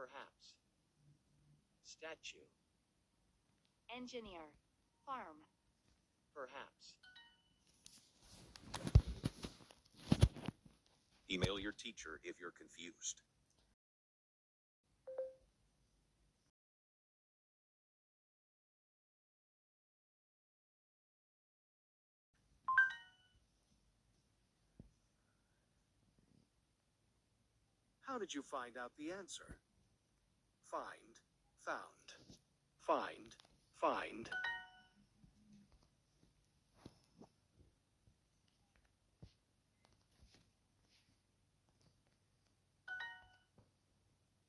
Perhaps. Statue. Engineer. Farm. Perhaps. Email your teacher if you're confused. How did you find out the answer? Find, found. Find, find.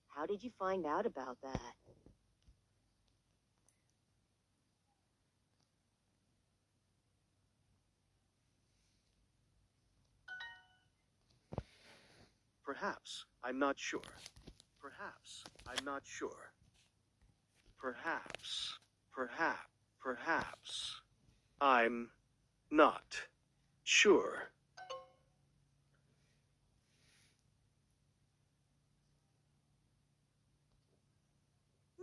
How did you find out about that? Perhaps, I'm not sure. Perhaps, I'm not sure. Perhaps, perhaps, I'm not sure.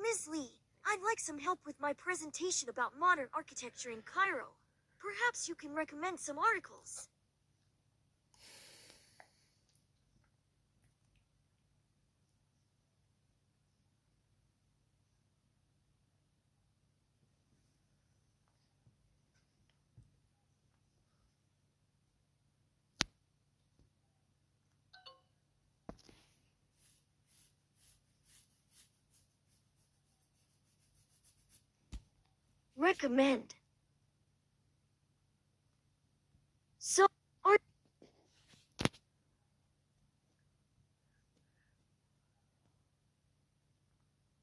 Ms. Lee, I'd like some help with my presentation about modern architecture in Cairo. Perhaps you can recommend some articles. Recommend. So,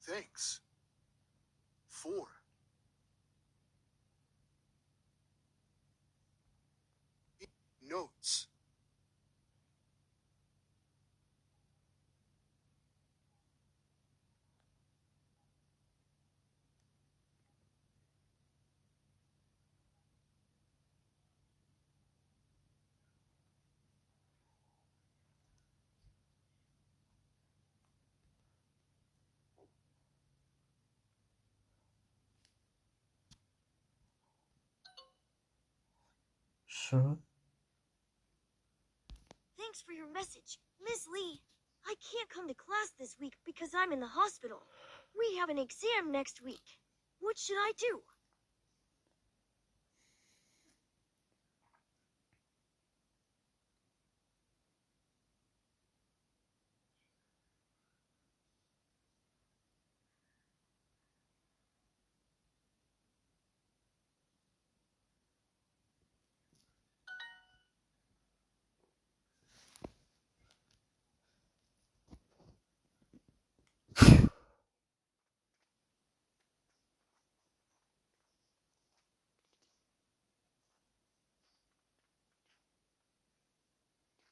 Thanks. 4. Notes. Sure. thanks for your message. Ms. Lee, I can't come to class this week because I'm in the hospital. We have an exam next week. What should I do?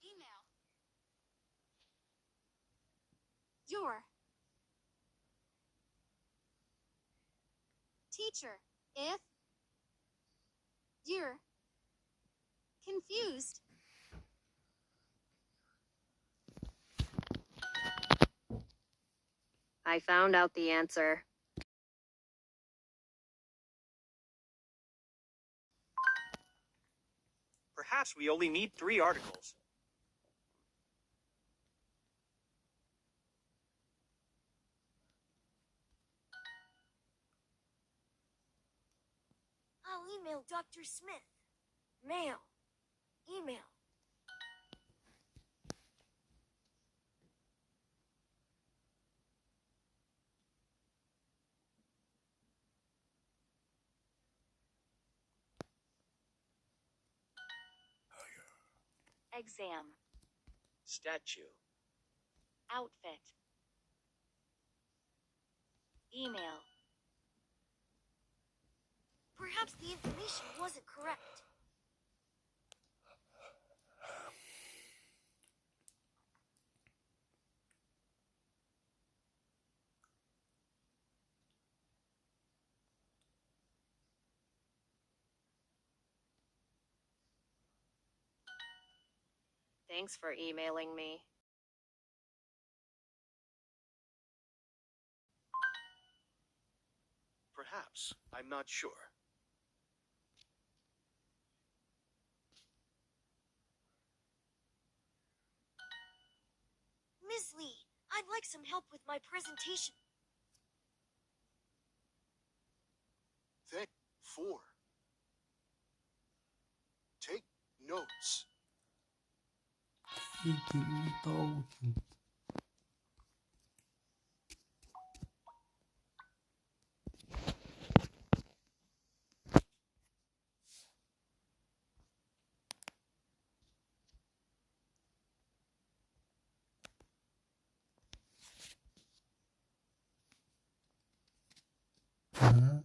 Email. Your teacher. If you're confused, I found out the answer. Perhaps we only need 3 articles. I'll email Dr. Smith. Mail. Email. exam, Statue. outfit, email, Perhaps the information wasn't correct. Thanks for emailing me. Perhaps. I'm not sure. Miss Lee, I'd like some help with my presentation. Thank 4. Take notes. Đi chịu tô chịu. Hả?